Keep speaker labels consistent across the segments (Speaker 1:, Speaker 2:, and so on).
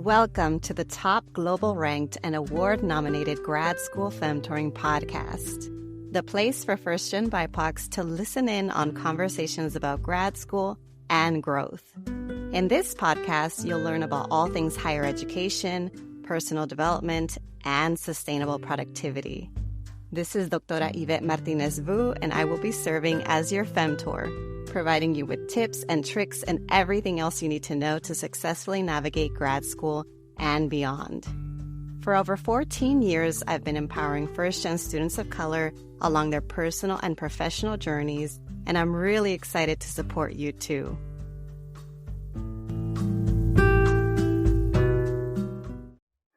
Speaker 1: Welcome to the top global ranked and award-nominated grad school femtoring podcast, the place for first-gen BIPOCs to listen in on conversations about grad school and growth. In this podcast, you'll learn about all things higher education, personal development, and sustainable productivity. This is Doctora Yvette Martinez-Vu, and I will be serving as your femtor, providing you with tips and tricks and everything else you need to know to successfully navigate grad school and beyond. For over 14 years, I've been empowering first-gen students of color along their personal and professional journeys, and I'm really excited to support you too.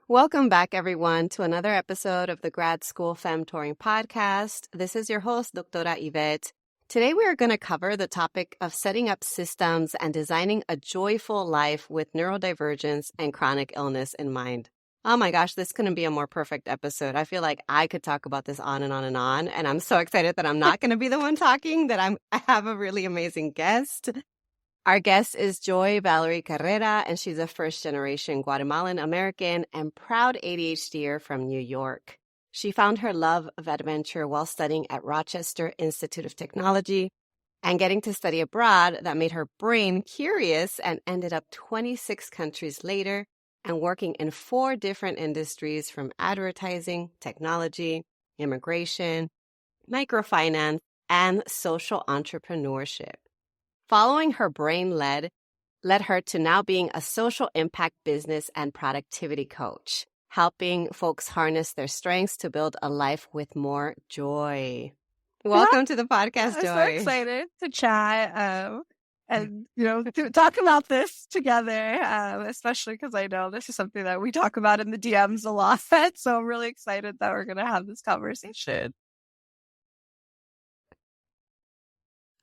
Speaker 1: Welcome back, everyone, to another episode of the Grad School Femtoring Podcast. This is your host, Doctora Yvette. Today, we are going to cover the topic of setting up systems and designing a joyful life with neurodivergence and chronic illness in mind. Oh my gosh, this couldn't be a more perfect episode. I feel like I could talk about this on and on and on, and I'm so excited that I'm not going to be the one talking, that I have a really amazing guest. Our guest is Joy Valerie Carrera, and she's a first-generation Guatemalan-American and proud ADHDer from New York. She found her love of adventure while studying at Rochester Institute of Technology and getting to study abroad that made her brain curious and ended up 26 countries later and working in 4 different industries from advertising, technology, immigration, microfinance, and social entrepreneurship. Following her brain led her to now being a social impact business and productivity coach, helping folks harness their strengths to build a life with more joy. Welcome to the podcast, Joy.
Speaker 2: I'm so excited to chat and, to talk about this together, especially because I know this is something that we talk about in the DMs a lot. So I'm really excited that we're going to have this conversation.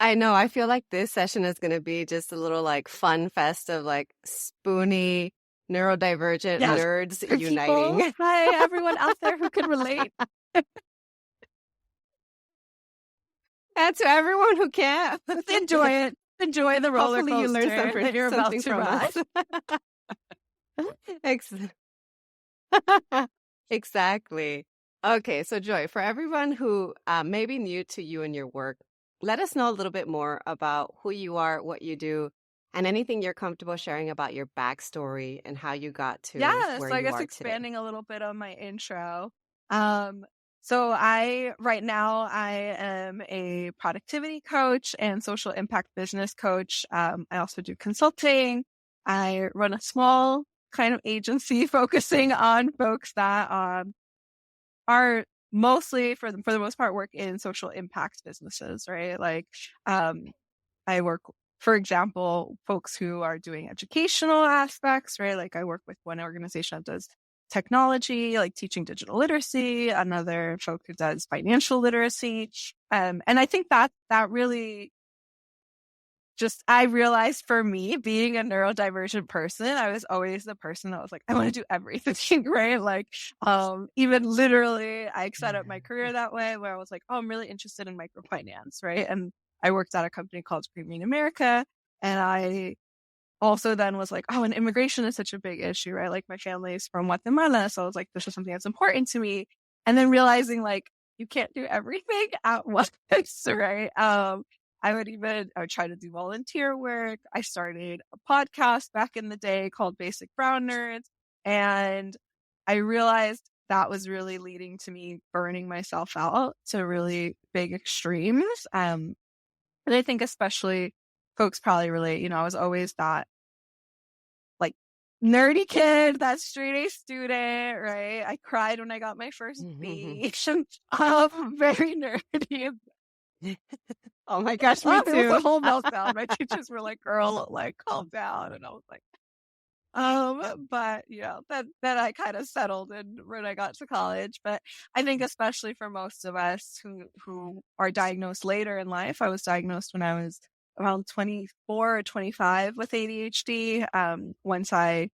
Speaker 1: I know. I feel like this session is going to be just a little fun fest of spoony, neurodivergent nerds uniting.
Speaker 2: Hi, everyone out there who can relate.
Speaker 1: And to everyone who can't.
Speaker 2: Enjoy it. Enjoy the roller
Speaker 1: Hopefully
Speaker 2: coaster
Speaker 1: you learn
Speaker 2: that you're about to
Speaker 1: ride. Exactly. Okay, so Joy, for everyone who may be new to you and your work, let us know a little bit more about who you are, what you do, and anything you're comfortable sharing about your backstory and how you got to where you are today.
Speaker 2: I guess expanding a little bit on my intro. So right now I am a productivity coach and social impact business coach. I also do consulting. I run a small kind of agency focusing on folks that are mostly, for the most part, work in social impact businesses, right? I work, for example, folks who are doing educational aspects, right? I work with one organization that does technology, teaching digital literacy, another folk who does financial literacy. And I think that really I realized for me, being a neurodivergent person, I was always the person that was like, I want to do everything, right? Even literally, I set up my career that way where I was like, oh, I'm really interested in microfinance, right? And I worked at a company called Guatemalan-American, and I also then was like, oh, and immigration is such a big issue, right? My family is from Guatemala, so I was like, this is something that's important to me. And then realizing you can't do everything at once, right? I would try to do volunteer work. I started a podcast back in the day called Basic Brown Nerds. And I realized that was really leading to me burning myself out to really big extremes. And I think especially folks probably relate, I was always that nerdy kid, that straight A student, right? I cried when I got my first B. Very nerdy.
Speaker 1: Oh my gosh, me too.
Speaker 2: It was a whole meltdown. My teachers were like, girl, calm down. And I was like, but then I kind of settled when I got to college. But I think especially for most of us who are diagnosed later in life, I was diagnosed when I was around 24 or 25 with ADHD. Once I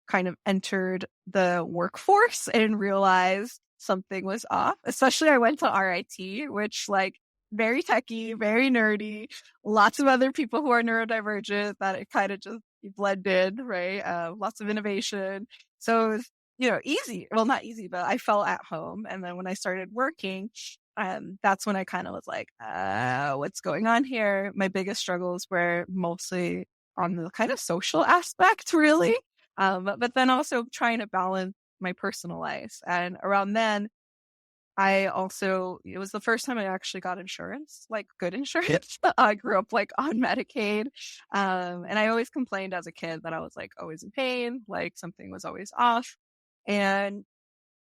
Speaker 2: kind of entered the workforce and realized something was off, especially I went to RIT, which very techie, very nerdy, lots of other people who are neurodivergent, that it kind of just you blended, right? Lots of innovation. So it was, easy. Well, not easy, but I felt at home. And then when I started working, that's when I kind of was like, what's going on here? My biggest struggles were mostly on the kind of social aspect, really. But then also trying to balance my personal life. And around then, it was the first time I actually got insurance, like good insurance. I grew up like on Medicaid. And I always complained as a kid that I was like always in pain, like something was always off. And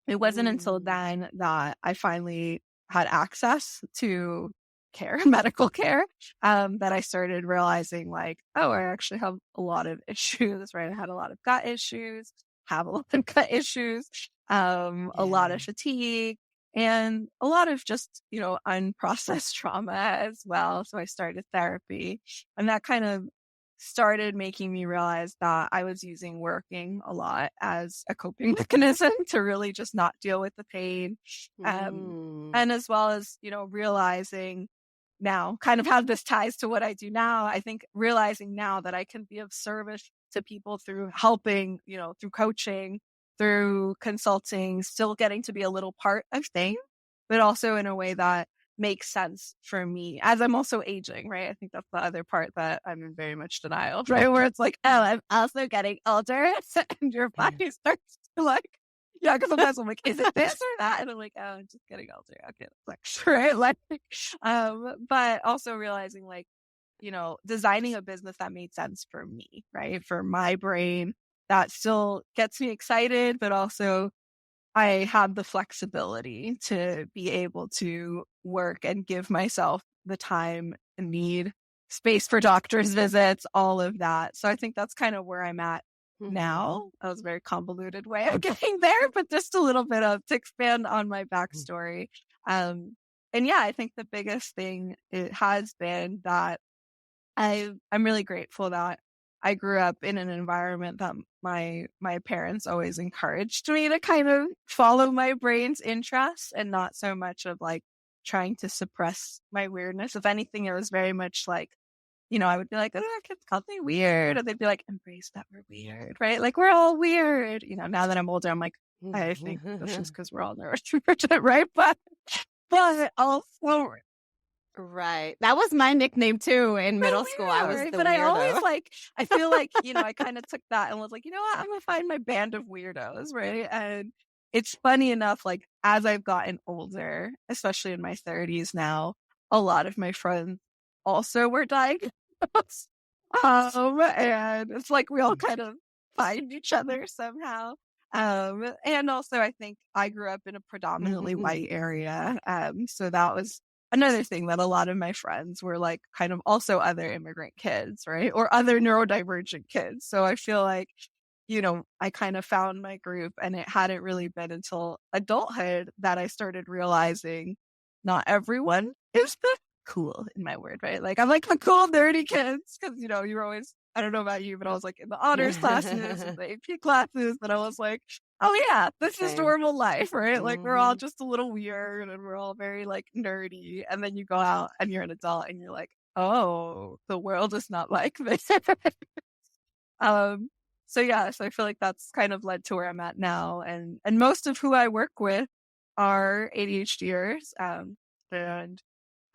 Speaker 2: it wasn't until then that I finally had access to care, medical care, that I started realizing like, oh, I actually have a lot of issues, right? I had a lot of gut issues, have a lot of gut issues, a lot of fatigue, and a lot of just, unprocessed trauma as well. So I started therapy, and that kind of started making me realize that I was using working a lot as a coping mechanism to really just not deal with the pain. And as well as, realizing now kind of how this ties to what I do now. I think realizing now that I can be of service to people through helping, through coaching, through consulting, still getting to be a little part of things, but also in a way that makes sense for me as I'm also aging, right? I think that's the other part that I'm in very much denial, right? Where it's like, oh, I'm also getting older, and your body starts to like, because sometimes I'm like, is it this or that? And I'm like, oh, I'm just getting older. Okay, that's right. Like, but also realizing like, designing a business that made sense for me, right? For my brain, that still gets me excited, but also I have the flexibility to be able to work and give myself the time and need, space for doctor's visits, all of that. So I think that's kind of where I'm at now. That was a very convoluted way of getting there, but just a little bit to expand on my backstory. And yeah, I think the biggest thing it has been that I'm really grateful that I grew up in an environment that my parents always encouraged me to kind of follow my brain's interests and not so much of like trying to suppress my weirdness. If anything, it was very much like, I would be like, oh, kids call me weird. Or they'd be like, embrace that we're weird, right? Like we're all weird. Now that I'm older, I'm like, I think this is because we're all neurodivergent, right? But also
Speaker 1: right. That was my nickname too in middle school. I was the
Speaker 2: but
Speaker 1: weirdo.
Speaker 2: I always I feel like, I kind of took that and was like, you know what? I'm going to find my band of weirdos, right? And it's funny enough, like as I've gotten older, especially in my 30s now, a lot of my friends also were diagnosed. And it's like we all kind of find each other somehow. And also I think I grew up in a predominantly white area. So that was another thing that a lot of my friends were like kind of also other immigrant kids, right? Or other neurodivergent kids. So I feel like, I kind of found my group, and it hadn't really been until adulthood that I started realizing not everyone is the cool, in my word, right? Like I'm like the cool nerdy kids because, you're always, I don't know about you, but I was like in the honors classes and the AP classes, and I was like, oh yeah, this is normal life, right? Like we're all just a little weird and we're all very like nerdy. And then you go out and you're an adult and you're like, oh, the world is not like this. So yeah, so I feel like that's kind of led to where I'm at now. And most of who I work with are ADHDers, and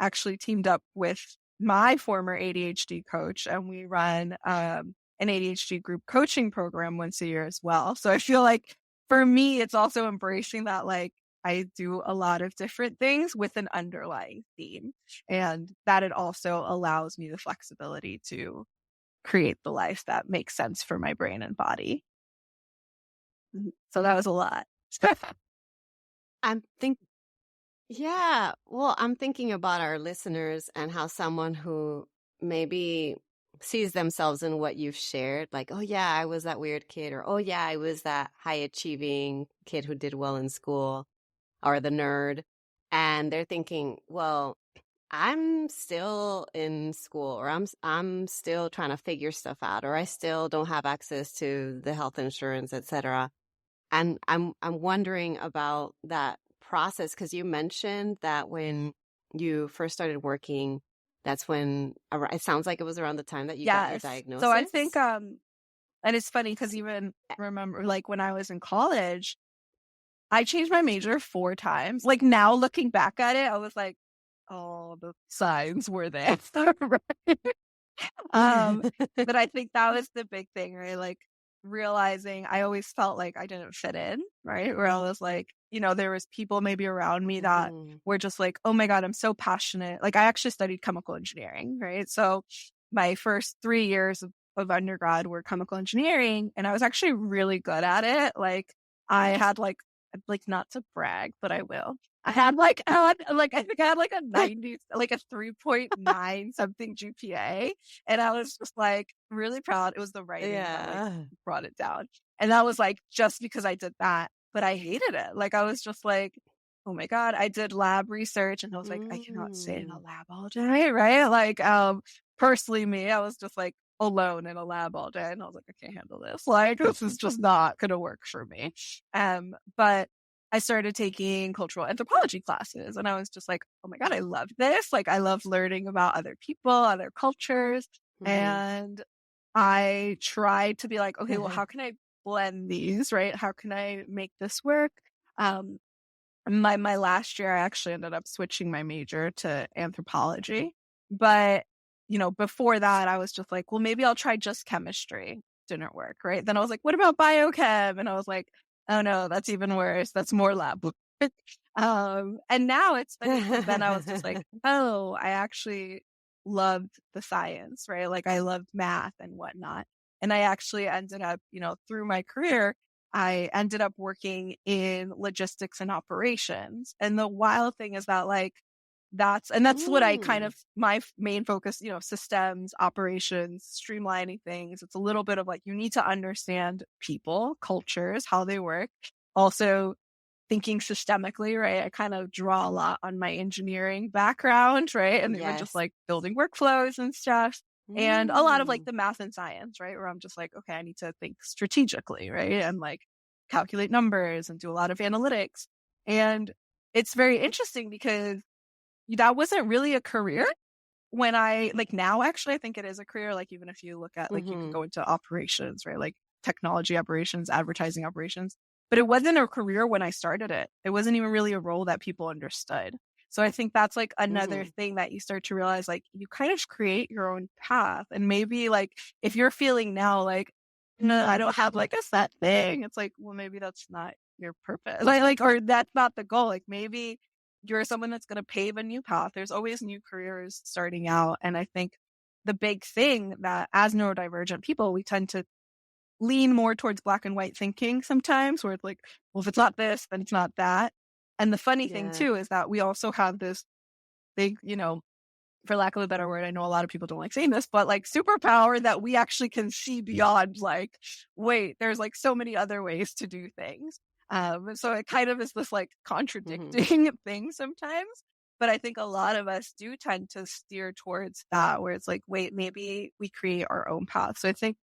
Speaker 2: actually teamed up with my former ADHD coach, and we run an ADHD group coaching program once a year as well. So I feel like for me, it's also embracing that, like, I do a lot of different things with an underlying theme, and that it also allows me the flexibility to create the life that makes sense for my brain and body. So that was a lot.
Speaker 1: I'm thinking about our listeners and how someone who maybe sees themselves in what you've shared, like, oh yeah, I was that weird kid, or oh yeah, I was that high achieving kid who did well in school, or the nerd. And they're thinking, well, I'm still in school, or I'm still trying to figure stuff out, or I still don't have access to the health insurance, etc. And I'm wondering about that process, because you mentioned that when you first started working, that's when it sounds like it was around the time that you got your diagnosis.
Speaker 2: So I think And it's funny because even remember, like when I was in college, I changed my major 4 times. Like now looking back at it, I was like, oh, the signs were there. Right? But I think that was the big thing, right? Like realizing I always felt like I didn't fit in, right? Where I was like, there was people maybe around me that were just like, oh my God, I'm so passionate. Like I actually studied chemical engineering, right? So my first 3 years of undergrad were chemical engineering, and I was actually really good at it. Like I had like not to brag, but I will. I think I had like a 90, like a 3.9 something GPA. And I was just like really proud. It was the writing that like brought it down. And that was like just because I did that, but I hated it. Like I was just like, oh my God, I did lab research and I was like, I cannot stay in a lab all day, right? Like personally me, I was just like alone in a lab all day and I was like, I can't handle this. Like this is just not gonna work for me. But I started taking cultural anthropology classes and I was just like, oh my God, I love this. Like I love learning about other people, other cultures. And I tried to be like, okay, well, how can I blend these, right? How can I make this work? My last year, I actually ended up switching my major to anthropology. But, before that, I was just like, well, maybe I'll try just chemistry. Didn't work, right? Then I was like, what about biochem? And I was like, oh no, that's even worse. That's more lab. And now it's funny. Then I was just like, oh, I actually loved the science, right? Like I loved math and whatnot. And I actually ended up, through my career, I ended up working in logistics and operations. And the wild thing is that like, that's what I kind of, my main focus, systems, operations, streamlining things. It's a little bit of like, you need to understand people, cultures, how they work. Also thinking systemically, right? I kind of draw a lot on my engineering background, right? And they were just like building workflows and stuff. And a lot of like the math and science, right? Where I'm just like, okay, I need to think strategically, right? And like calculate numbers and do a lot of analytics. And it's very interesting because that wasn't really a career when I like now, actually, I think it is a career. Like, even if you look at like, you can go into operations, right? Like technology operations, advertising operations, but it wasn't a career when I started it. It wasn't even really a role that people understood. So I think that's like another thing that you start to realize, like you kind of create your own path. And maybe like, if you're feeling now, like, no, I don't have like a set thing. It's like, well, maybe that's not your purpose. Or that's not the goal. Like maybe you're someone that's going to pave a new path. There's always new careers starting out. And I think the big thing that as neurodivergent people, we tend to lean more towards black and white thinking sometimes, where it's like, well, if it's not this, then it's not that. And the funny thing too, is that we also have this big, for lack of a better word, I know a lot of people don't like saying this, but like superpower that we actually can see beyond like, wait, there's like so many other ways to do things. So it kind of is this like contradicting thing sometimes, but I think a lot of us do tend to steer towards that, where it's like, wait, maybe we create our own path. So I think,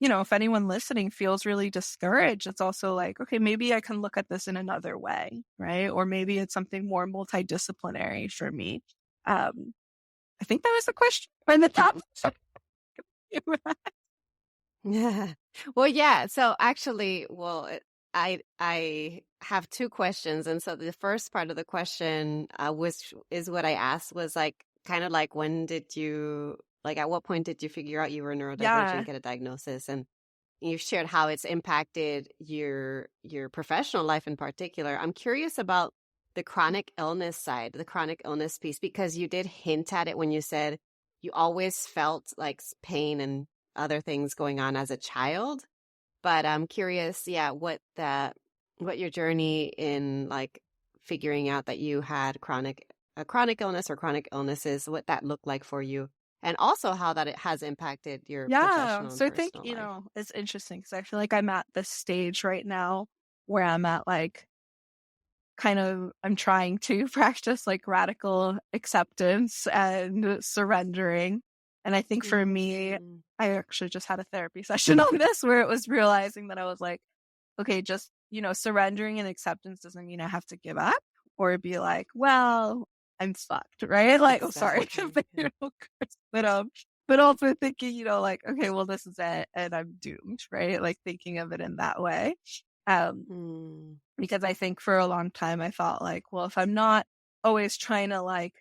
Speaker 2: if anyone listening feels really discouraged, it's also like, okay, maybe I can look at this in another way, right? Or maybe it's something more multidisciplinary for me. I think that was the question on the top.
Speaker 1: Yeah. Well, yeah. So actually, I have 2 questions, and so the first part of the question, which is what I asked, was like kind of like, when did you at what point did you figure out you were neurodivergent and get a diagnosis? And you shared how it's impacted your professional life in particular. I'm curious about the chronic illness side, the chronic illness piece, because you did hint at it when you said you always felt like pain and other things going on as a child. But I'm curious, what your journey in like figuring out that you had a chronic illness or chronic illnesses, what that looked like for you, and also how that it has impacted your professional and
Speaker 2: so I think,
Speaker 1: personal life.
Speaker 2: it's interesting because I feel like I'm at this stage right now where I'm at like I'm trying to practice like radical acceptance and surrendering. And I think for me, I actually just had a therapy session on this where it was realizing that I was like, okay, just, surrendering and acceptance doesn't mean I have to give up or be like, well, I'm fucked, right? Like,
Speaker 1: Exactly.
Speaker 2: but but also thinking, you know, like, okay, well, this is it and I'm doomed, right? Like thinking of it in that way. Because I think for a long time I felt like, well, if I'm not always trying to like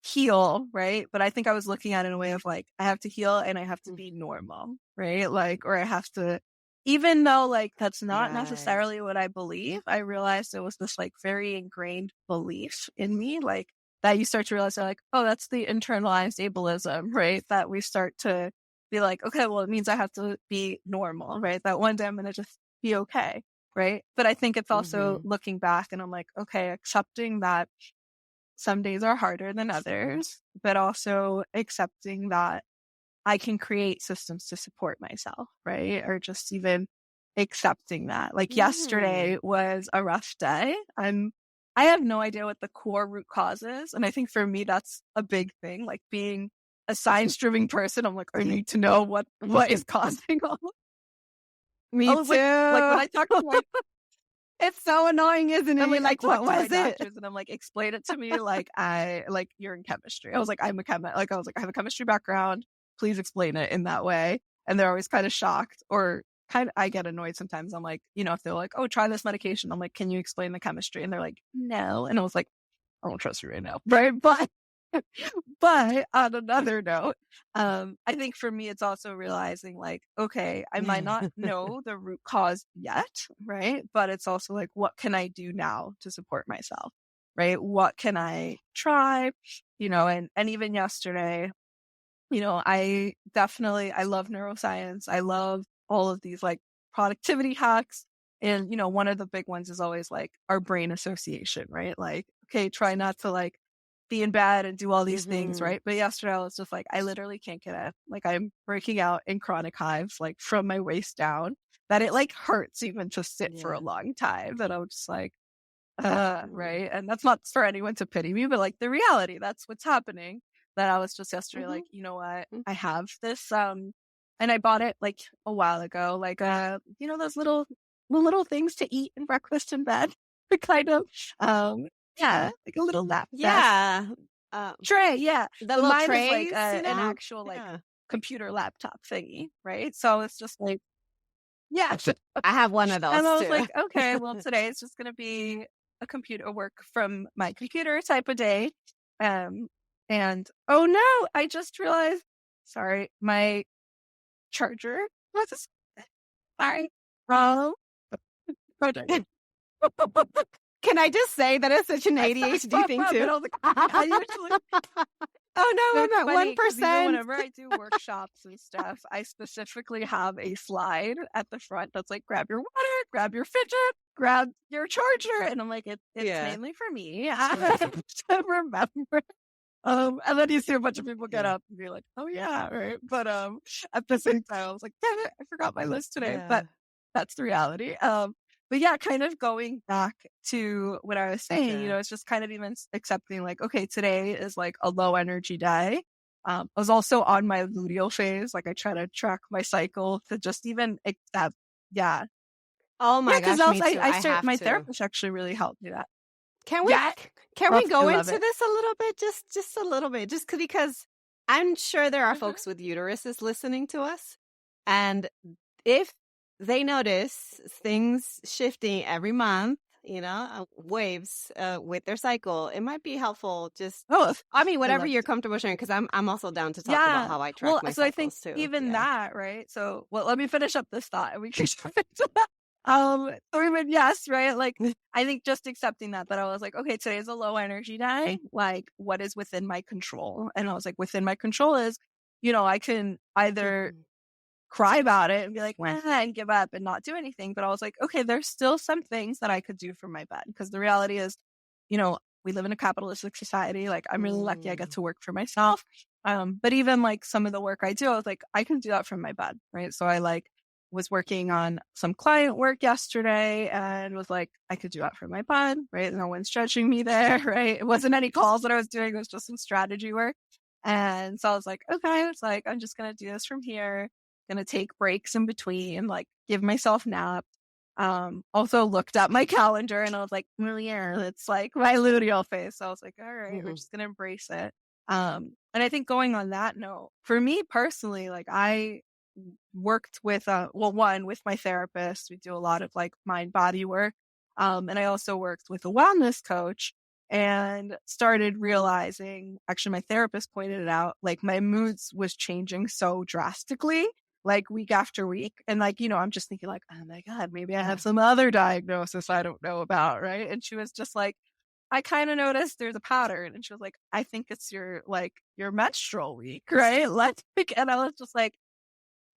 Speaker 2: heal, right? But I think I was looking at it in a way of like, I have to heal and I have to be normal, right? Like, or I have to, even though like that's not necessarily what I believe, I realized it was this like very ingrained belief in me, like that you start to realize like, oh, that's the internalized ableism, right? That we start to be like, okay, well, it means I have to be normal, right? That one day I'm going to just be okay, right? But I think it's also looking back and I'm like, okay, accepting that some days are harder than others, but also accepting that I can create systems to support myself, right? Or just even accepting that. Like yesterday was a rough day. I have no idea what the core root cause is. And I think for me, that's a big thing. Like being a science-driven person, I'm like, I need to know what is causing all of
Speaker 1: Me too.
Speaker 2: Like when I talk to my
Speaker 1: it's so annoying, isn't it?
Speaker 2: I'm
Speaker 1: You're like, what was it?
Speaker 2: And I'm like, explain it to me. Like you're in chemistry. I was like, I'm a chemist. Like I was like, I have a chemistry background. Please explain it in that way. And they're always kind of shocked or I get annoyed sometimes. I'm like, you know, if they're like, oh, try this medication. I'm like, can you explain the chemistry? And they're like, no. And I was like, I don't trust you right now. Right. But on another note, I think for me, it's also realizing like, okay, I might not know the root cause yet, right? But it's also like, what can I do now to support myself, right? What can I try, you know, and even yesterday, you know, I love neuroscience. I love all of these like productivity hacks. And, you know, one of the big ones is always like our brain association, right? Like, okay, try not to like be in bed and do all these things, right? But yesterday I was just like, I literally can't get up. Like I'm breaking out in chronic hives, like from my waist down, that it like hurts even to sit for a long time. That I'm just like, right? And that's not for anyone to pity me, but like the reality, that's what's happening. That I was just yesterday, like, you know what? I have this, and I bought it like a while ago, like, you know, those little things to eat and breakfast in bed, kind of, yeah, like a little nap.
Speaker 1: Yeah.
Speaker 2: Tray. Yeah.
Speaker 1: The little
Speaker 2: mine
Speaker 1: trays,
Speaker 2: is like an actual like computer laptop thingy, right? So it's just like, yeah.
Speaker 1: I have one of those
Speaker 2: And I was
Speaker 1: too.
Speaker 2: like, okay, well, today it's just going to be a computer work from my computer type of day. And oh no, I just realized, sorry, my charger was, sorry, wrong.
Speaker 1: Can I just say that it's such an ADHD thing too?
Speaker 2: I was like, I usually,
Speaker 1: oh no, I'm at 1%.
Speaker 2: Whenever I do workshops and stuff, I specifically have a slide at the front that's like, grab your water, grab your fidget, grab your charger. And I'm like, it's mainly for me. I have to remember. And then you see a bunch of people get up and be like, oh yeah, right. But at the same time, I was like, damn it, I forgot my list today. But that's the reality. But yeah, kind of going back to what I was saying, you know, it's just kind of even accepting like, okay, today is like a low energy day. I was also on my luteal phase. Like I try to track my cycle to just even accept. Yeah.
Speaker 1: Oh my gosh, me too.
Speaker 2: I started, my therapist actually really helped me that.
Speaker 1: Can we go into this a little bit? Just a little bit, just because I'm sure there are folks with uteruses listening to us. And if they notice things shifting every month, you know, waves with their cycle, it might be helpful. Just, I mean, whatever you're comfortable sharing, because I'm also down to talk about how I track my cycles,
Speaker 2: so I think
Speaker 1: too.
Speaker 2: Even that, right? So, let me finish up this thought and we can jump into that. So even yes, right? Like I think just accepting that I was like, okay, today's a low energy day. Like what is within my control? And I was like, within my control is, you know, I can either cry about it and be like, and give up and not do anything. But I was like, okay, there's still some things that I could do from my bed. Because the reality is, you know, we live in a capitalistic society. Like I'm really lucky I get to work for myself. But even like some of the work I do, I was like, I can do that from my bed. Right. So I was working on some client work yesterday and was like, I could do that from my bed, right? No one's judging me there, right? It wasn't any calls that I was doing. It was just some strategy work. And so I was like, okay, it's like, I'm just going to do this from here. Going to take breaks in between, like give myself naps. Also looked at my calendar and I was like, well, yeah, it's like my luteal phase. So I was like, all right, we're just going to embrace it. And I think going on that note, for me personally, like I worked with, one with my therapist. We do a lot of like mind body work. And I also worked with a wellness coach and started realizing, actually my therapist pointed it out, like my moods was changing so drastically, like week after week. And like, I'm just thinking like, oh my God, maybe I have some other diagnosis I don't know about. Right. And she was just like, I kind of noticed there's a pattern. And she was like, I think it's your menstrual week, right? And I was just like,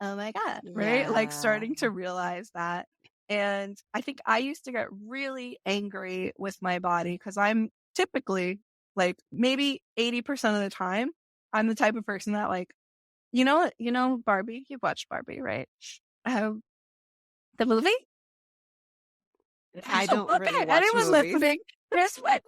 Speaker 2: oh my God, right? Like starting to realize that. And I think I used to get really angry with my body because I'm typically like maybe 80% of the time, I'm the type of person that like, Barbie, you've watched Barbie, right? The movie?
Speaker 1: I don't
Speaker 2: Okay,
Speaker 1: really watch
Speaker 2: anyone
Speaker 1: movies.
Speaker 2: listening? This one.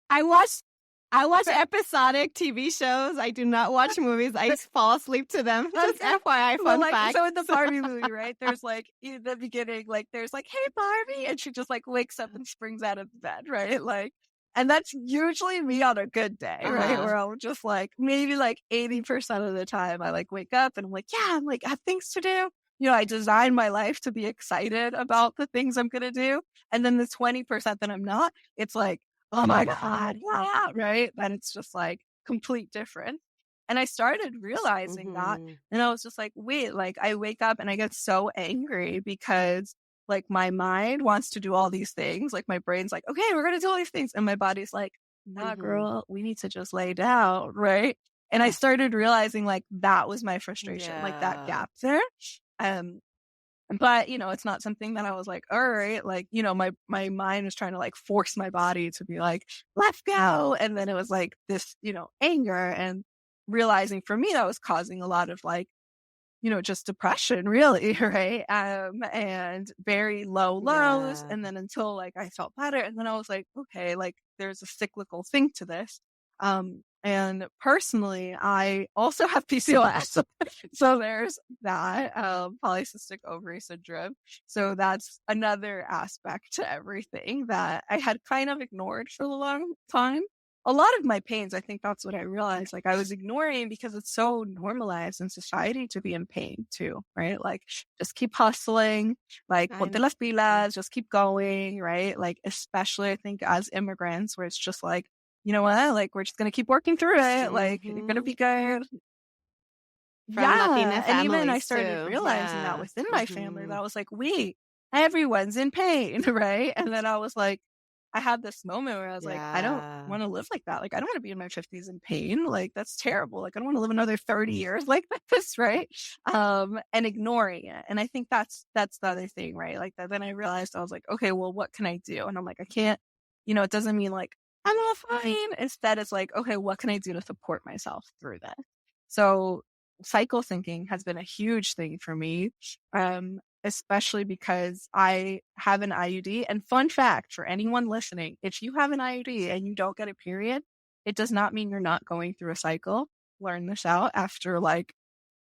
Speaker 1: I watch episodic TV shows. I do not watch movies. I fall asleep to them. Just FYI, fun fact.
Speaker 2: So in the Barbie movie, right? There's like in the beginning, like there's like, "Hey Barbie," and she just like wakes up and springs out of bed, right? Like, and that's usually me on a good day, right? Where I'm just like maybe like 80% of the time, I like wake up and I'm like, yeah, I'm like I have things to do. I design my life to be excited about the things I'm gonna do, and then the 20% that I'm not, it's like, oh my God, yeah, right? Then it's just like complete difference. And I started realizing that, and I was just like, wait, like I wake up and I get so angry because like my mind wants to do all these things. Like my brain's like, okay, we're going to do all these things. And my body's like, nah, girl, we need to just lay down. Right. And I started realizing like that was my frustration, like that gap there. But, it's not something that I was like, all right, like, my mind was trying to like force my body to be like, let's go. And then it was like this, anger, and realizing for me that was causing a lot of like, just depression really, right? And very low lows. And then until like I felt better. And then I was like, okay, like there's a cyclical thing to this. And personally, I also have PCOS. So there's that, polycystic ovary syndrome. So that's another aspect to everything that I had kind of ignored for a long time. A lot of my pains, I think that's what I realized, like I was ignoring because it's so normalized in society to be in pain too, right? Like just keep hustling, like ponte las pilas, just keep going, right? Like especially I think as immigrants where it's just like, you know what? Like, we're just going to keep working through it. Like, you're going to be good.
Speaker 1: From Latina families,
Speaker 2: and even I started realizing that within my family, that I was like, wait, everyone's in pain, right? And then I was like, I had this moment where I was like, I don't want to live like that. Like, I don't want to be in my 50s in pain. Like, that's terrible. Like, I don't want to live another 30 years like this, right? And ignoring it. And I think that's the other thing, right? Like, that then I realized I was like, okay, well, what can I do? And I'm like, I can't, it doesn't mean like, I'm all fine. Instead, it's like, okay, what can I do to support myself through this? So cycle thinking has been a huge thing for me, especially because I have an IUD. And fun fact for anyone listening, if you have an IUD and you don't get a period, it does not mean you're not going through a cycle. Learn this out after like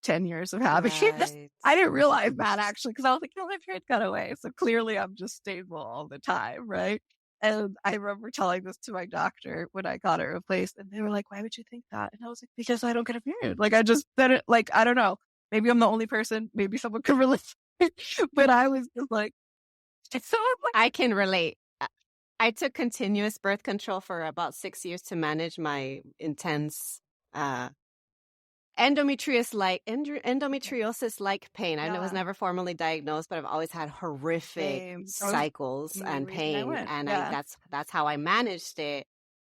Speaker 2: 10 years of having it. I didn't realize that actually, because I was like, my period got away. So clearly I'm just stable all the time, right? And I remember telling this to my doctor when I got it replaced, and they were like, why would you think that? And I was like, because I don't get a period. Like, I just said it, like, I don't know. Maybe I'm the only person. Maybe someone could relate. But I was just like, it's so like,
Speaker 1: I can relate. I took continuous birth control for about 6 years to manage my intense endometriosis-like pain. I was never formally diagnosed, but I've always had horrific cycles and pain, and that's how I managed it.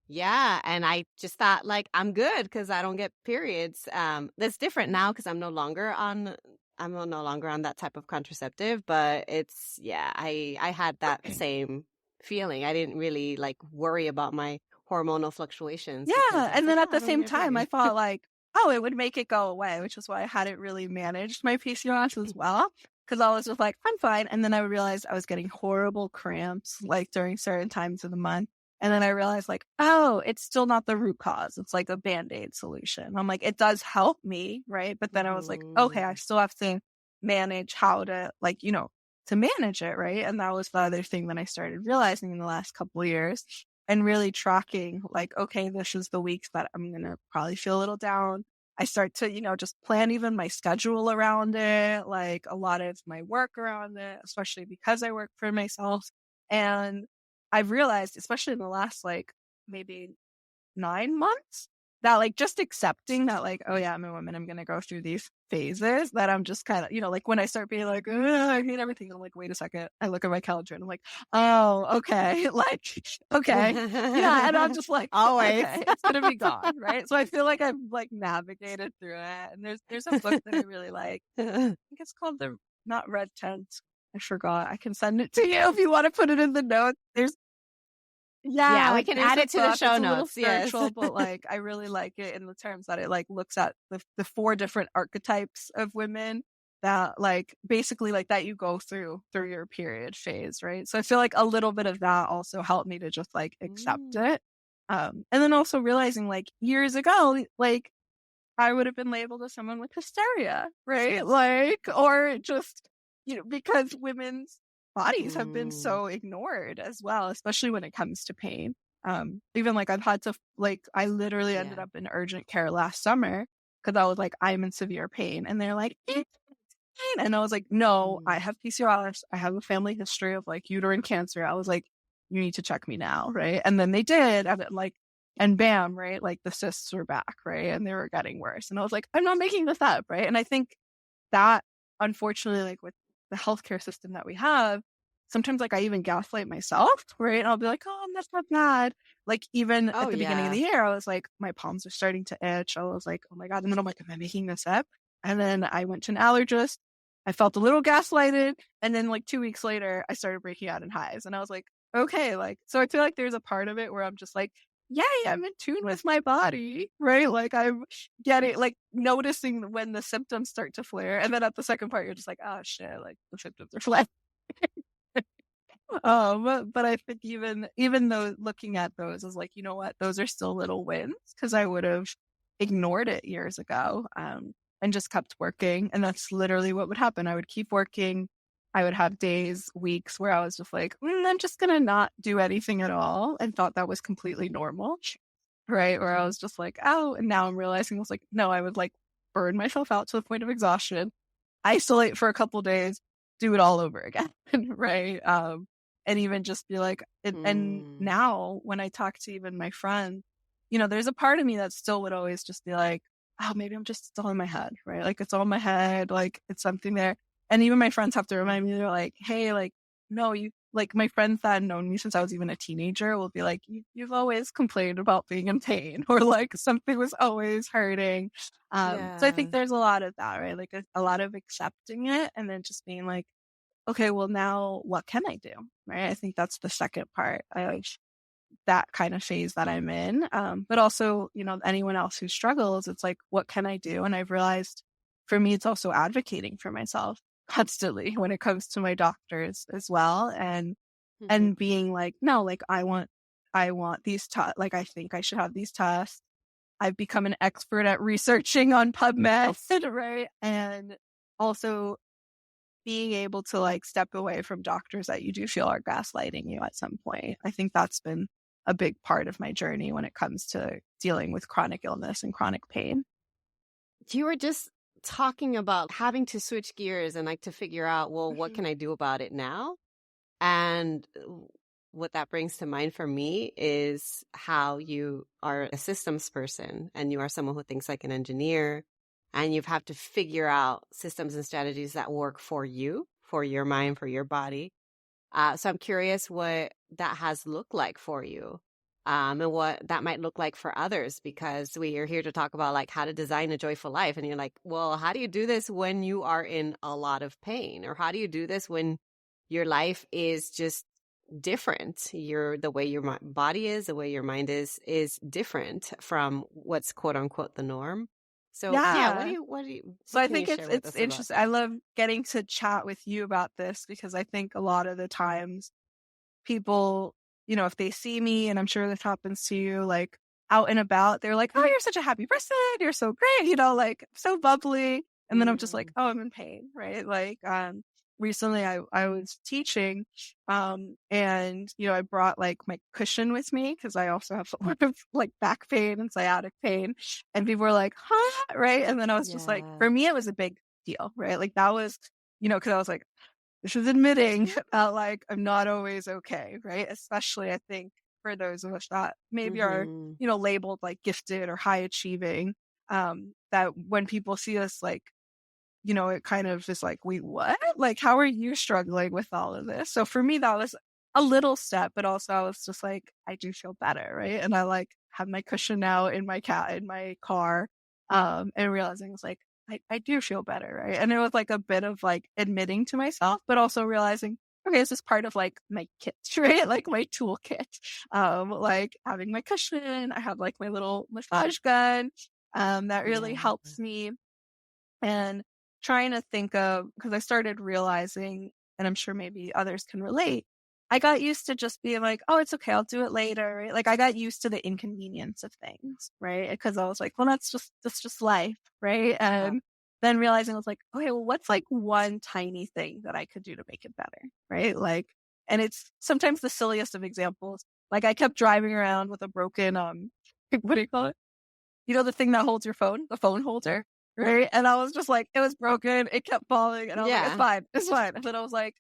Speaker 1: Yeah, and I just thought like I'm good because I don't get periods. That's different now because I'm no longer on that type of contraceptive. But it's I had that same feeling. I didn't really like worry about my hormonal fluctuations.
Speaker 2: Yeah, and then at the same time, I thought like, oh, it would make it go away, which is why I hadn't really managed my PCOS as well. Because I was just like, I'm fine. And then I realized I was getting horrible cramps like during certain times of the month. And then I realized like, oh, it's still not the root cause. It's like a Band-Aid solution. I'm like, it does help me, right? But then I was like, okay, I still have to manage how to like, to manage it, right? And that was the other thing that I started realizing in the last couple of years. and really tracking like, okay, this is the weeks that I'm going to probably feel a little down. I start to, just plan even my schedule around it, like a lot of my work around it, especially because I work for myself. And I've realized, especially in the last like maybe 9 months, that like just accepting that like, oh yeah, I'm a woman, I'm going to go through these phases, that I'm just kind of, like when I start being like, I hate everything, I'm like, wait a second. I look at my calendar and I'm like, oh, okay. Like, okay. Yeah. And I'm just like,
Speaker 1: always.
Speaker 2: okay, it's going to be gone. Right. So I feel like I've like navigated through it. And there's a book that I really like. I think it's called not Red Tent. I forgot. I can send it to you if you want to put it in the notes.
Speaker 1: Yeah, we can
Speaker 2: there's
Speaker 1: add
Speaker 2: a
Speaker 1: it to the
Speaker 2: book.
Speaker 1: show
Speaker 2: It's a little
Speaker 1: notes. Yes.
Speaker 2: spiritual, but like I really like it in the terms that it like looks at the 4 different archetypes of women that like basically like that you go through your period phase, right? So I feel like a little bit of that also helped me to just like accept it. And then also realizing like years ago, like I would have been labeled as someone with hysteria, right? Like, or just, because women's bodies have been so ignored as well, especially when it comes to pain. Even like I've had to, like, I literally ended up in urgent care last summer because I was like, I'm in severe pain. And they're like, it's pain. And I was like, no, I have PCOS. I have a family history of like uterine cancer. I was like, you need to check me now. Right. And then they did. And it, like, and bam, right? Like the cysts were back, right? And they were getting worse. And I was like, I'm not making this up, right? And I think that, unfortunately, like with the healthcare system that we have, sometimes like I even gaslight myself, right? And I'll be like, oh, that's not bad. Like even at the beginning of the year, I was like, my palms are starting to itch. I was like, oh my God. And then I'm like, am I making this up? And then I went to an allergist. I felt a little gaslighted. And then like 2 weeks later, I started breaking out in hives. And I was like, okay, like, so I feel like there's a part of it where I'm just like, yay, I'm in tune with my body, right? Like I'm getting, like noticing when the symptoms start to flare. And then at the second part, you're just like, oh shit, like the symptoms are flaring. But I think even though looking at those is like, you know what, those are still little wins because I would have ignored it years ago, and just kept working. And that's literally what would happen. I would keep working. I would have days, weeks where I was just like, I'm just going to not do anything at all, and thought that was completely normal. Right. Where I was just like, oh, and now I'm realizing I was like, no, I would like burn myself out to the point of exhaustion, isolate for a couple days, do it all over again. Right. And even just be like, and now when I talk to even my friends, there's a part of me that still would always just be like, oh, maybe I'm just all in my head, right? Like it's all in my head, like it's something there. And even my friends have to remind me, they're like, hey, like, no, you, like my friends that had known me since I was even a teenager will be like, you've always complained about being in pain, or like something was always hurting. So I think there's a lot of that, right? Like a lot of accepting it and then just being like, okay, well now what can I do? Right. I think that's the second part of that kind of phase that I'm in. But also, anyone else who struggles, it's like, what can I do? And I've realized for me, it's also advocating for myself constantly when it comes to my doctors as well. And being like, no, like I want these tests. Like, I think I should have these tests. I've become an expert at researching on PubMed, right? And also being able to like step away from doctors that you do feel are gaslighting you at some point. I think that's been a big part of my journey when it comes to dealing with chronic illness and chronic pain.
Speaker 1: You were just talking about having to switch gears and like to figure out, well, what can I do about it now? And what that brings to mind for me is how you are a systems person and you are someone who thinks like an engineer, and you've had to figure out systems and strategies that work for you, for your mind, for your body. So I'm curious what that has looked like for you, and what that might look like for others, because we are here to talk about like how to design a joyful life. And you're like, well, how do you do this when you are in a lot of pain? Or how do you do this when your life is just different? The way your body is, the way your mind is different from what's quote unquote the norm. So what do you
Speaker 2: So I think it's interesting. I love getting to chat with you about this because I think a lot of the times people, if they see me, and I'm sure this happens to you, like out and about, they're like, oh, you're such a happy person. You're so great, like so bubbly. And then I'm just like, oh, I'm in pain. Right. Like, recently I was teaching, and, I brought like my cushion with me because I also have a lot of like back pain and sciatic pain, and people were like, huh? Right. And then I was just like,
Speaker 1: Yeah.
Speaker 2: for me, it was a big deal, right? Like that was, because I was like, this is admitting that like I'm not always okay, right? Especially I think for those of us that maybe are,
Speaker 1: Mhm.
Speaker 2: labeled like gifted or high achieving, that when people see us like, it kind of is like, wait, what? Like, how are you struggling with all of this? So for me, that was a little step, but also I was just like, I do feel better, right? And I like have my cushion now in my car, and realizing it's like, I do feel better, right? And it was like a bit of like admitting to myself, but also realizing, okay, this is part of like my kit, right? Like my toolkit. Like having my cushion, I have like my little massage gun, that really
Speaker 1: Yeah.
Speaker 2: helps me. And trying to think of, because I started realizing, and I'm sure maybe others can relate, I got used to just being like, oh, it's okay, I'll do it later. Right? Like I got used to the inconvenience of things, right? Because I was like, well, that's just life, right? And then realizing I was like, okay, well, what's like one tiny thing that I could do to make it better, right? Like, and it's sometimes the silliest of examples. Like I kept driving around with a broken, what do you call it? The thing that holds your phone, the phone holder, right? And I was just like, it was broken. It kept falling. And I was like, it's
Speaker 1: Yeah.
Speaker 2: fine. It's fine. And then I was like,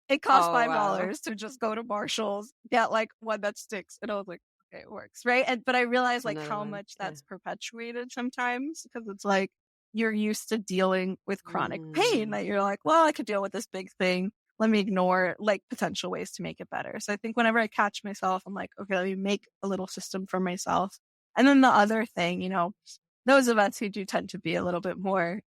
Speaker 2: it costs
Speaker 1: Oh, wow.
Speaker 2: $5 to just go to Marshall's, get like one that sticks. And I was like, okay, it works, right? But I realized like
Speaker 1: Another
Speaker 2: how
Speaker 1: one.
Speaker 2: much
Speaker 1: Yeah.
Speaker 2: that's perpetuated sometimes because it's like you're used to dealing with chronic pain
Speaker 1: Mm.
Speaker 2: that you're like, well, I could deal with this big thing. Let me ignore like potential ways to make it better. So I think whenever I catch myself, I'm like, okay, let me make a little system for myself. And then the other thing, those of us who do tend to be a little bit more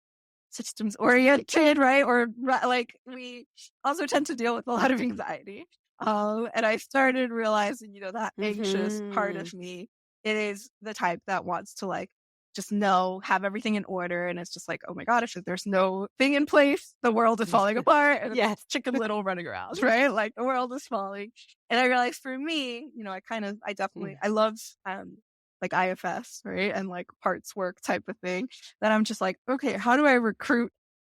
Speaker 2: systems oriented, right? Or like we also tend to deal with a lot of anxiety. And I started realizing, that anxious part
Speaker 1: Mhm.
Speaker 2: of me, it is the type that wants to like just have everything in order. And it's just like, oh my God, if there's no thing in place, the world is falling apart and it's
Speaker 1: Yes.
Speaker 2: Chicken Little running around, right? Like the world is falling. And I realized for me, I definitely, I love, like IFS, right? And like parts work type of thing that I'm just like, okay, how do I recruit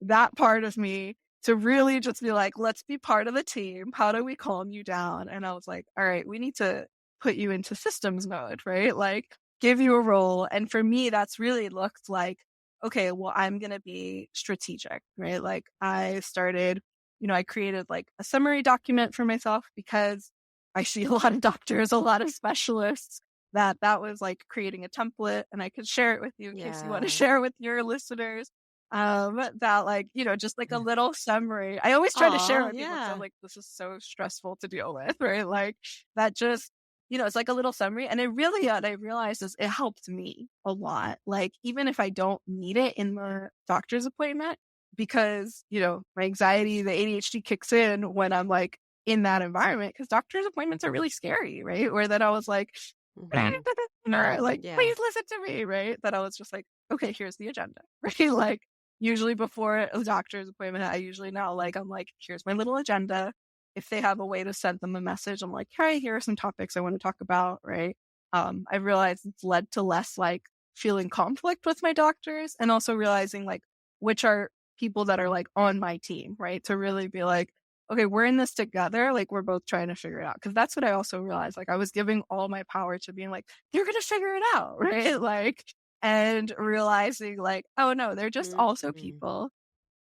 Speaker 2: that part of me to really just be like, let's be part of the team. How do we calm you down? And I was like, all right, we need to put you into systems mode, right? Like give you a role. And for me, that's really looked like, okay, well, I'm going to be strategic, right? Like I started, I created like a summary document for myself because I see a lot of doctors, a lot of specialists that was like creating a template and I could share it with you in case you want to
Speaker 1: Yeah.
Speaker 2: share with your listeners. That like, just like a little summary. I always try to share it
Speaker 1: Aw,
Speaker 2: with people because I'm
Speaker 1: yeah.
Speaker 2: like, this is so stressful to deal with, right? Like that just, it's like a little summary. And it really, what I realized is it helped me a lot. Like even if I don't need it in the doctor's appointment, because, my anxiety, the ADHD kicks in when I'm like in that environment because doctor's appointments are really scary, right? Where then I was like,
Speaker 1: Mhm.
Speaker 2: like,
Speaker 1: Yeah.
Speaker 2: please listen to me, right? That I was just like, okay, here's the agenda, right? Like, usually before a doctor's appointment, I usually now, like, I'm like, here's my little agenda. If they have a way to send them a message, I'm like, hey, here are some topics I want to talk about, right? I realized it's led to less like feeling conflict with my doctors and also realizing like which are people that are like on my team, right? To really be like, okay, we're in this together. Like we're both trying to figure it out. Cause that's what I also realized. Like I was giving all my power to being like, you're going to figure it out. Right. Like, and realizing like, oh no, they're just also
Speaker 1: Mhm.
Speaker 2: people.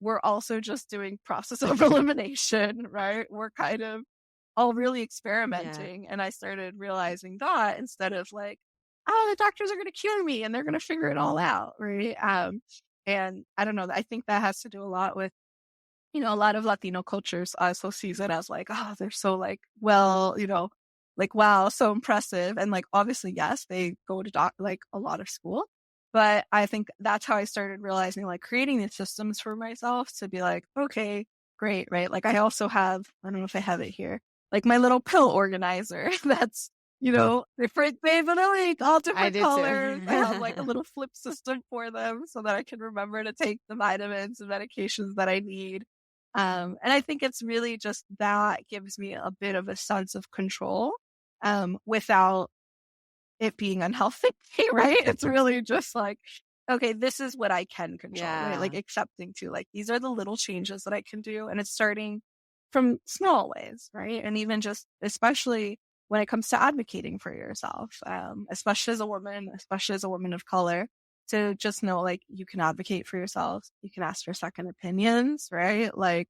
Speaker 2: We're also just doing process of elimination. Right. We're kind of all really
Speaker 1: Yeah.
Speaker 2: experimenting. And I started realizing that instead of like, oh, the doctors are going to cure me and they're going to figure it all out. Right. And I don't know. I think that has to do a lot with a lot of Latino cultures also sees it as like, oh, they're so like, well, like, wow, so impressive. And like, obviously, yes, they go to like a lot of school. But I think that's how I started realizing like creating these systems for myself to be like, okay, great, right? Like I also have, I don't know if I have it here, like my little pill organizer that's, different days of the week, all
Speaker 1: I
Speaker 2: different
Speaker 1: do
Speaker 2: colors. I have like a
Speaker 1: too.
Speaker 2: little flip system for them so that I can remember to take the vitamins and medications that I need. And I think it's really just that gives me a bit of a sense of control, without it being unhealthy, right? It's really just like okay, this is what I can control, right? Like
Speaker 1: Yeah.
Speaker 2: accepting too, like these are the little changes that I can do. And it's starting from small ways, right? And even just, especially when it comes to advocating for yourself, especially as a woman of color, to just know like you can advocate for yourself. You can ask for second opinions, right? Like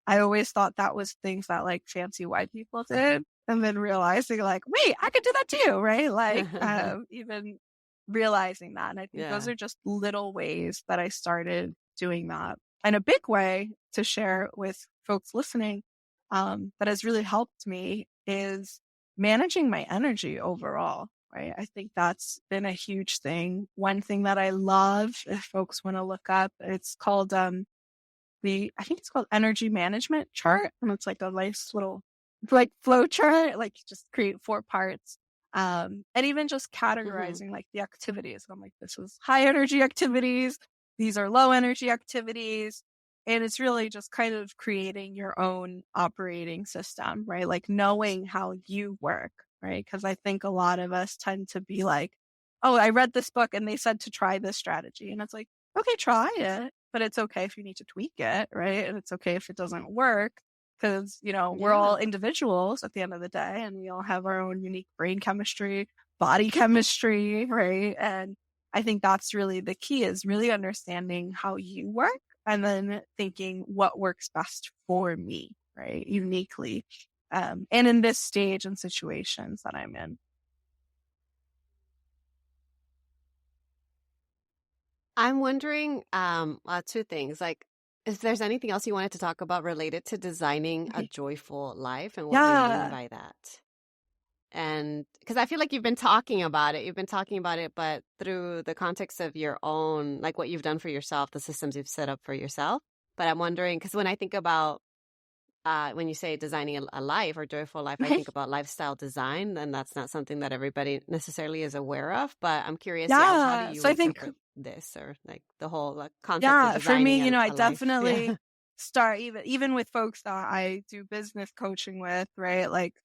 Speaker 2: I always thought that was things that like fancy white people did. And then realizing like, wait, I could do that too, right? Like even realizing that. And I think those
Speaker 1: Yeah.
Speaker 2: are just little ways that I started doing that. And a big way to share with folks listening that has really helped me is managing my energy overall, right? I think that's been a huge thing. One thing that I love, if folks want to look up, it's called I think it's called energy management chart. And it's like a nice little like flow chart, like just create 4 parts. And even just
Speaker 1: Hmm.
Speaker 2: categorizing like the activities. I'm like, this is high energy activities. These are low energy activities. And it's really just kind of creating your own operating system, right? Like knowing how you work, right? Because I think a lot of us tend to be like, oh, I read this book and they said to try this strategy. And it's like, okay, try it, but it's okay if you need to tweak it, right? And it's okay if it doesn't work because, we're all
Speaker 1: Yeah.
Speaker 2: individuals at the end of the day and we all have our own unique brain chemistry, body chemistry, right? And I think that's really the key is really understanding how you work and then thinking what works best for me, right? Uniquely. And in this stage and situations that I'm in.
Speaker 1: I'm wondering, 2 things. Like, if there's anything else you wanted to talk about related to designing a
Speaker 2: Okay.
Speaker 1: joyful life and what you mean
Speaker 2: Yeah.
Speaker 1: by that. And because I feel like you've been talking about it, but through the context of your own, like what you've done for yourself, the systems you've set up for yourself. But I'm wondering, because when I think about when you say designing a life or joyful life, I
Speaker 2: Right.
Speaker 1: think about lifestyle design, and that's not something that everybody necessarily is aware of. But I'm curious, yeah, how do
Speaker 2: Yeah.
Speaker 1: you
Speaker 2: So I think
Speaker 1: interpret this or like the whole concept of
Speaker 2: yeah, for me,
Speaker 1: designing
Speaker 2: I
Speaker 1: a life?
Speaker 2: definitely
Speaker 1: Yeah.
Speaker 2: start even with folks that I do business coaching with, right? Like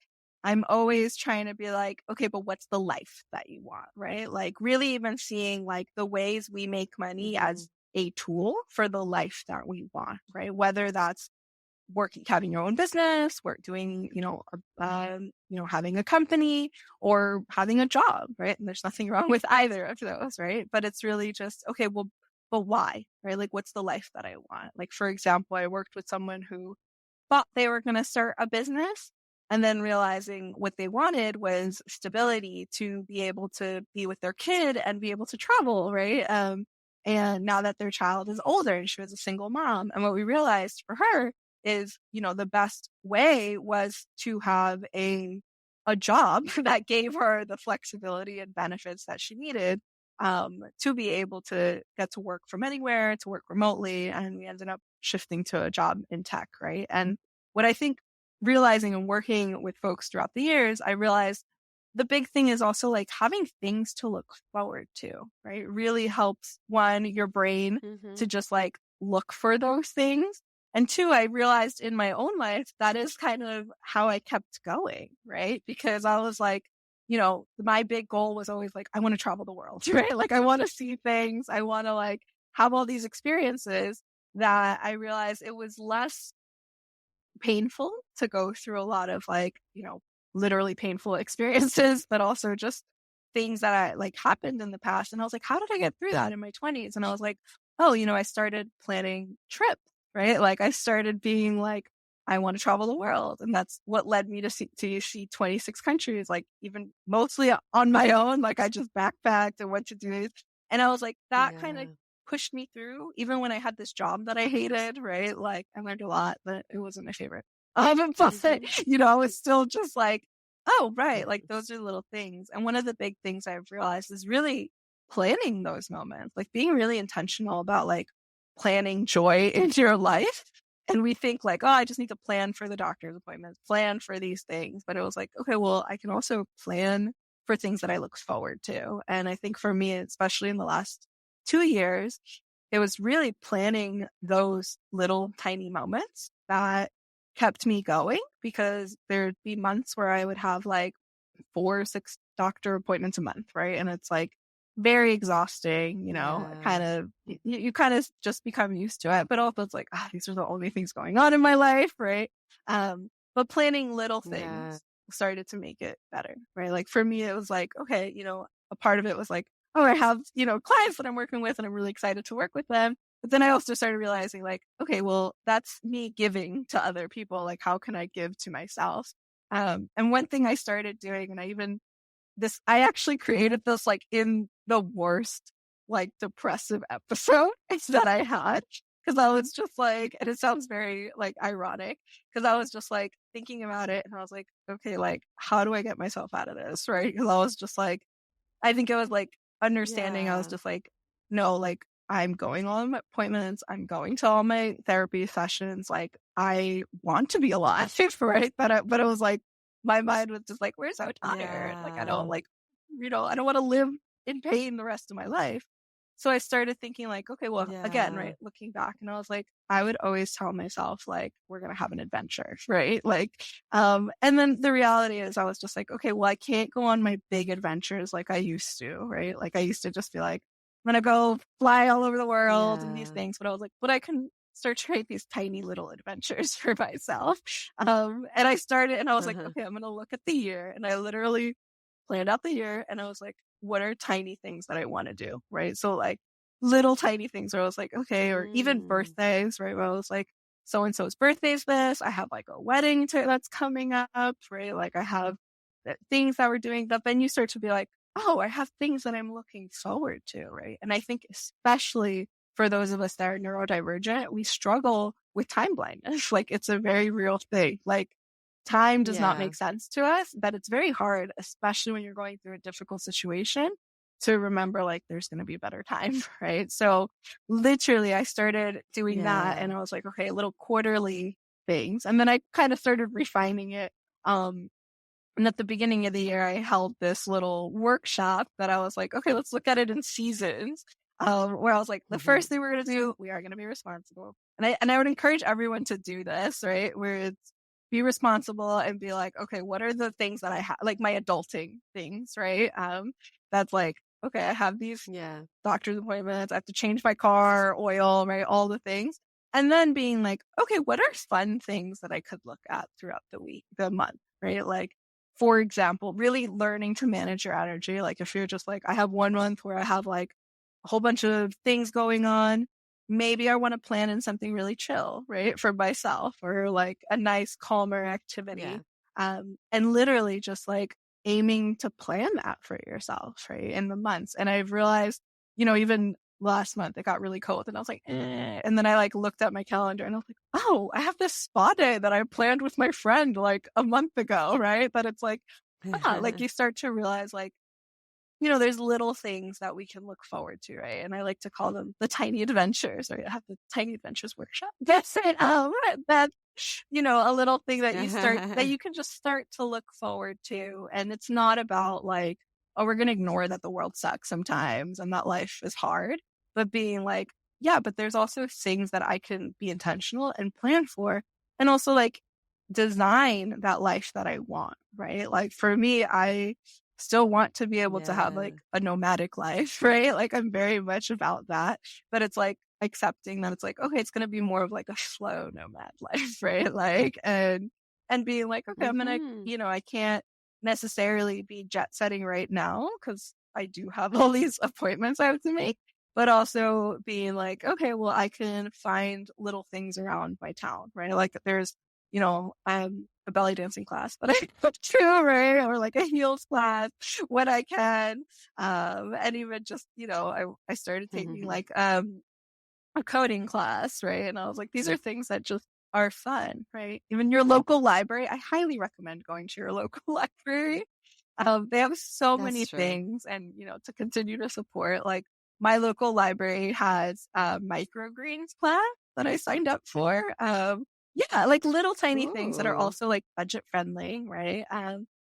Speaker 2: I'm always trying to be like, okay, but what's the life that you want, right? Like really even seeing like the ways we make money
Speaker 1: Hmm.
Speaker 2: as a tool for the life that we want, right? Whether that's working, having your own business, work doing, having a company or having a job, right? And there's nothing wrong with either of those, right? But it's really just, okay, well, but why, right? Like, what's the life that I want? Like, for example, I worked with someone who thought they were going to start a business and then realizing what they wanted was stability to be able to be with their kid and be able to travel, right? And now that their child is older and she was a single mom, and what we realized for her is, the best way was to have a job that gave her the flexibility and benefits that she needed to be able to get to work from anywhere, to work remotely. And we ended up shifting to a job in tech, right? And what I think realizing and working with folks throughout the years, I realized the big thing is also like having things to look forward to, right? It really helps your brain
Speaker 1: Hmm.
Speaker 2: to just like look for those things. And 2, I realized in my own life that is kind of how I kept going, right? Because I was like, my big goal was always like, I want to travel the world, right? Like I want to see things. I want to like have all these experiences that I realized it was less painful to go through a lot of like, literally painful experiences, but also just things that I like happened in the past. And I was like, how did I get through that in my 20s? And I was like, oh, I started planning trips, right? Like I started being like, I want to travel the world. And that's what led me to see 26 countries, like even mostly on my own. Like I just backpacked and went to do this. And I was like, that kind of
Speaker 1: Yeah.
Speaker 2: pushed me through, even when I had this job that I hated, right? Like I learned a lot, but it wasn't my favorite. But,
Speaker 1: Hmm.
Speaker 2: I was still just like, oh, right. Like those are little things. And one of the big things I've realized is really planning those moments, like being really intentional about like planning joy into your life. And we think like, oh, I just need to plan for the doctor's appointments, plan for these things. But it was like, okay, well, I can also plan for things that I look forward to. And I think for me, especially in the last 2 years, it was really planning those little tiny moments that kept me going because there'd be months where I would have like 4 or 6 doctor appointments a month, right? And it's like very exhausting,
Speaker 1: Yeah.
Speaker 2: kind of, you kind of just become used to it, but also it's like, these are the only things going on in my life, right? But planning little
Speaker 1: Yeah.
Speaker 2: things started to make it better, right? Like for me, it was like, okay, a part of it was like, oh, I have, clients that I'm working with and I'm really excited to work with them. But then I also started realizing like, okay, well, that's me giving to other people. Like, how can I give to myself? And one thing I started doing, and I actually created this like in the worst, like depressive episode that I had. Cause I was just like, and it sounds very like ironic, cause I was just like thinking about it and I was like, okay, like, how do I get myself out of this? Right. Cause I was just like, I think it was like understanding. I was
Speaker 1: Yeah.
Speaker 2: just like, no, like I'm going on my appointments. I'm going to all my therapy sessions. Like I want to be alive, right? But it was like my mind was just like, we're so tired. Like I
Speaker 1: Yeah.
Speaker 2: don't like, I don't want to live in pain the rest of my life. So I started thinking like, okay, well, again,
Speaker 1: Yeah.
Speaker 2: right, looking back, and I was like, I would always tell myself like, we're gonna have an adventure, right? Like, and then the reality is, I was just like, okay, well, I can't go on my big adventures like I used to, right? Like I used to just be like, I'm gonna go fly all over the world and these
Speaker 1: Yeah.
Speaker 2: things, but I was like, but I can start to create these tiny little adventures for myself. And I started, and I was like,
Speaker 1: Uh-huh.
Speaker 2: okay, I'm gonna look at the year, and I literally planned out the year, and I was like, what are tiny things that I want to do, right? So like little tiny things where I was like, okay, or even
Speaker 1: Mm.
Speaker 2: birthdays, right? Where I was like, so and so's birthday's this. I have like a wedding that's coming up, right? Like I have things that we're doing. But then you start to be like, oh, I have things that I'm looking forward to, right? And I think especially for those of us that are neurodivergent, we struggle with time blindness. Like it's a very real thing. Like time does not
Speaker 1: Yeah.
Speaker 2: make sense to us, but it's very hard, especially when you're going through a difficult situation, to remember like there's going to be a better time, right? So literally I started doing that,
Speaker 1: Yeah.
Speaker 2: and I was like, okay, little quarterly things. And then I kind of started refining it. And at the beginning of the year, I held this little workshop that I was like, okay, let's look at it in seasons. Where I was like, the
Speaker 1: Mhm.
Speaker 2: first thing we're going to do, we are going to be responsible. And I would encourage everyone to do this, right? Where it's be responsible and be like, okay, what are the things that I have, like my adulting things, right? That's like, okay, I have these
Speaker 1: Yeah.
Speaker 2: doctor's appointments. I have to change my car, oil, right? All the things. And then being like, okay, what are fun things that I could look at throughout the week, the month, right? Like, for example, really learning to manage your energy. Like if you're just like, I have 1 month where I have like a whole bunch of things going on, maybe I want to plan in something really chill, right? For myself, or like a nice, calmer
Speaker 1: Yeah.
Speaker 2: activity. And literally just like aiming to plan that for yourself, right? In the months. And I've realized, even last month it got really cold and I was like, eh. And then I like looked at my calendar and I was like, oh, I have this spa day that I planned with my friend like a month ago, right? But it's like, like you start to realize like, there's little things that we can look forward to, right? And I like to call them the tiny adventures, right? I have the tiny adventures workshop. That's it. That's, a little thing that you can just start to look forward to. And it's not about like, oh, we're going to ignore that the world sucks sometimes and that life is hard, but being like, yeah, but there's also things that I can be intentional and plan for. And also like design that life that I want, right? Like for me, I still want to be able to have
Speaker 1: Yeah.
Speaker 2: like a nomadic life, right? Like I'm very much about that, but it's like accepting that it's like, okay, it's going to be more of like a slow nomad life, right? Like, and being like, okay, I'm going to,
Speaker 1: Mhm.
Speaker 2: I can't necessarily be jet setting right now because I do have all these appointments I have to make, but also being like, okay, well, I can find little things around my town, right? Like there's, a belly dancing class that I go to, right? Or like a heels class when I can. And even just, I started taking
Speaker 1: Mhm.
Speaker 2: like a coding class, right? And I was like, these are things that just are fun, right? Even your local library, I highly recommend going to your local library. They have so
Speaker 1: That's
Speaker 2: many
Speaker 1: true.
Speaker 2: things, and to continue to support, like my local library has a microgreens class that I signed up for. Yeah, like little tiny things that are
Speaker 1: Ooh.
Speaker 2: also like budget friendly, right?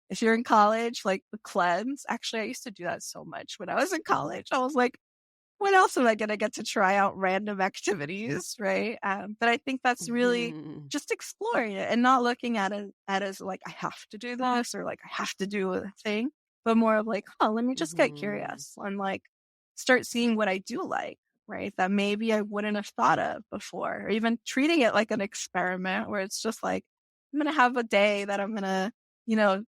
Speaker 2: If you're in college, like the cleanse, actually, I used to do that so much when I was in college. I was like, when else am I going to get to try out random activities, right? But I think that's really
Speaker 1: Mhm.
Speaker 2: just exploring it and not looking at it as like, I have to do this or like I have to do a thing, but more of like, oh, let me just get
Speaker 1: Mhm.
Speaker 2: curious. I'm like, start seeing what I do like, right? That maybe I wouldn't have thought of before, or even treating it like an experiment where it's just like, I'm going to have a day that I'm going to,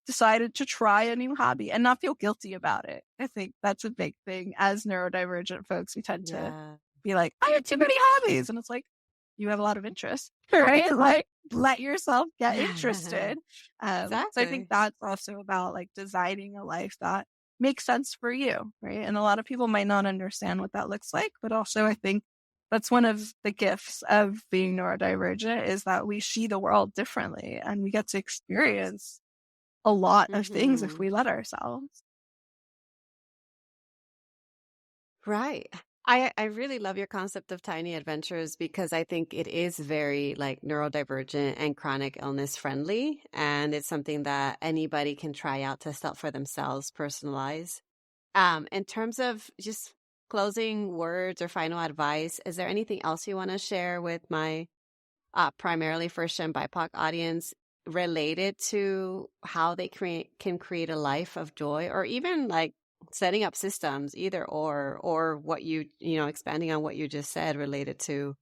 Speaker 2: decided to try a new hobby and not feel guilty about it. I think that's a big thing. As neurodivergent folks, we tend to be like, I have too many hobbies. And it's like, you have a lot of interest, right? Like, let yourself get interested.
Speaker 1: Exactly.
Speaker 2: So I think that's also about like designing a life that makes sense for you, right? And a lot of people might not understand what that looks like, but also I think that's one of the gifts of being neurodivergent is that we see the world differently and we get to experience a lot of things if we let ourselves.
Speaker 1: Right. I really love your concept of tiny adventures because I think it is very like neurodivergent and chronic illness friendly. And it's something that anybody can try out, test out for themselves, personalize. In terms of just closing words or final advice, is there anything else you want to share with my primarily first gen BIPOC audience related to how they can create a life of joy, or even like setting up systems, either or what expanding on what you just said related to,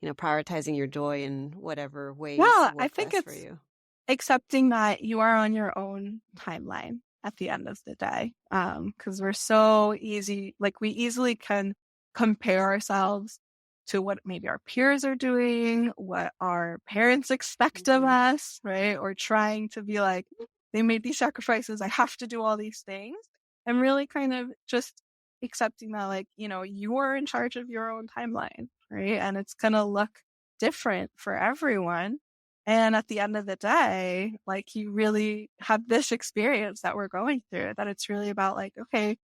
Speaker 1: prioritizing your joy in whatever ways
Speaker 2: I
Speaker 1: work
Speaker 2: think
Speaker 1: best for
Speaker 2: it's
Speaker 1: you.
Speaker 2: accepting that you are on your own timeline at the end of the day. Because we're so easy, like we easily can compare ourselves to what maybe our peers are doing, what our parents expect of us, right? Or trying to be like, they made these sacrifices, I have to do all these things. And really kind of just accepting that, like, you are in charge of your own timeline, right? And it's going to look different for everyone. And at the end of the day, like you really have this experience that we're going through, that it's really about like, okay,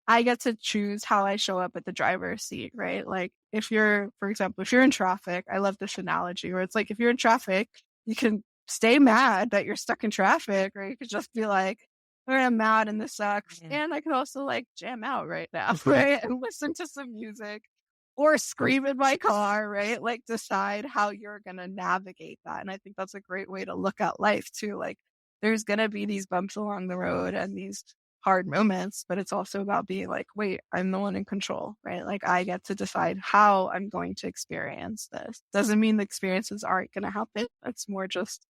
Speaker 2: I get to choose how I show up at the driver's seat, right? Like for example, if you're in traffic, I love this analogy where it's like, if you're in traffic, you can stay mad that you're stuck in traffic, or you could just be like, all right, I'm mad and this sucks. Yeah. And I could also like jam out right now, right? And listen to some music or scream in my car, right? Like decide how you're going to navigate that. And I think that's a great way to look at life too. Like there's going to be these bumps along the road and these hard moments, but it's also about being like, wait, I'm the one in control, right? Like I get to decide how I'm going to experience this. Doesn't mean the experiences aren't going to happen. It's more just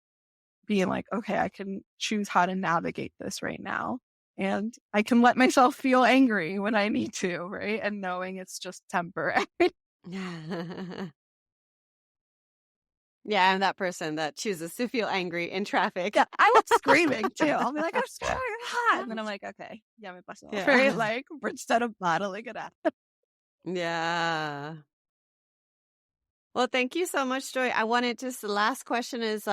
Speaker 2: being like, okay, I can choose how to navigate this right now. And I can let myself feel angry when I need to, right? And knowing it's just temporary.
Speaker 1: Yeah, I'm that person that chooses to feel angry in traffic.
Speaker 2: Yeah, I love screaming too. I'll be like, I'm scared, hot. And then I'm like, okay, yeah, me paso. Yeah. Right? Like, instead of bottling it up.
Speaker 1: Yeah. Well, thank you so much, Joy. The last question is,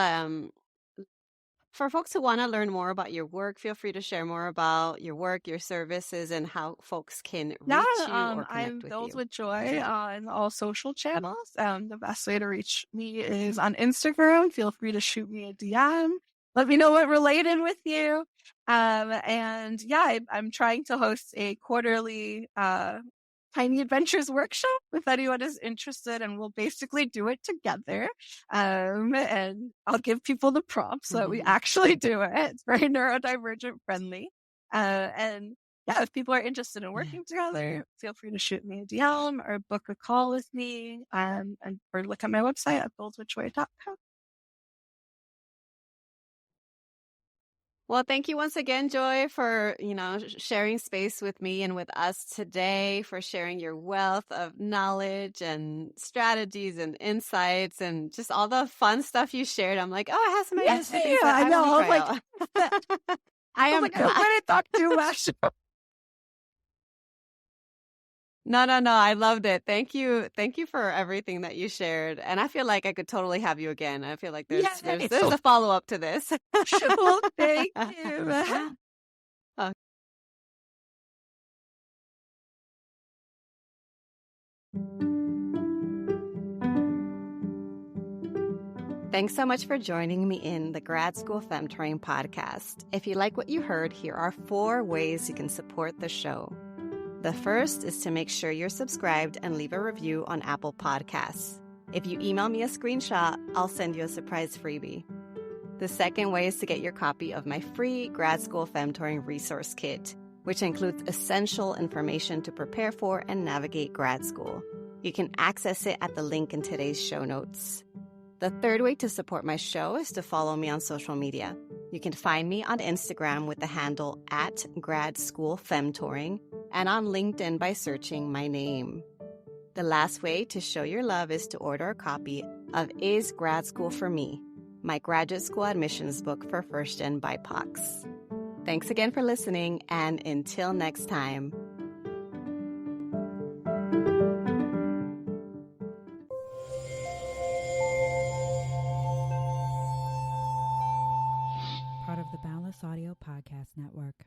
Speaker 1: for folks who want to learn more about your work, feel free to share more about your work, your services, and how folks can reach you or connect
Speaker 2: I'm
Speaker 1: with
Speaker 2: Build
Speaker 1: you.
Speaker 2: with Joy on all social channels. The best way to reach me is on Instagram. Feel free to shoot me a DM. Let me know what related with you. And yeah, I'm trying to host a quarterly Tiny Adventures workshop if anyone is interested, and we'll basically do it together. And I'll give people the prompts so that we actually do it. It's very neurodivergent friendly. And yeah, if people are interested in working together, feel free to shoot me a DM or book a call with me, or look at my website at buildwithjoy.com.
Speaker 1: Well, thank you once again, Joy, for, sharing space with me and with us today, for sharing your wealth of knowledge and strategies and insights and just all the fun stuff you shared. I'm like, oh, it has some ideas for things that I know. I
Speaker 2: wouldn't talk too much.
Speaker 1: No. I loved it. Thank you. Thank you for everything that you shared. And I feel like I could totally have you again. I feel like there's a follow-up to this.
Speaker 2: Well, thank you.
Speaker 1: Thanks so much for joining me in the Grad School Femtoring podcast. If you like what you heard, here are 4 ways you can support the show. The first is to make sure you're subscribed and leave a review on Apple Podcasts. If you email me a screenshot, I'll send you a surprise freebie. The second way is to get your copy of my free Grad School Femtoring resource kit. which includes essential information to prepare for and navigate grad school. You can access it at the link in today's show notes. The third way to support my show is to follow me on social media. You can find me on Instagram with the handle @gradschoolfemtoring and on LinkedIn by searching my name. The last way to show your love is to order a copy of Is Grad School for Me, my graduate school admissions book for first-gen BIPOCs. Thanks again for listening, and until next time.
Speaker 3: Part of the Boundless Audio Podcast Network.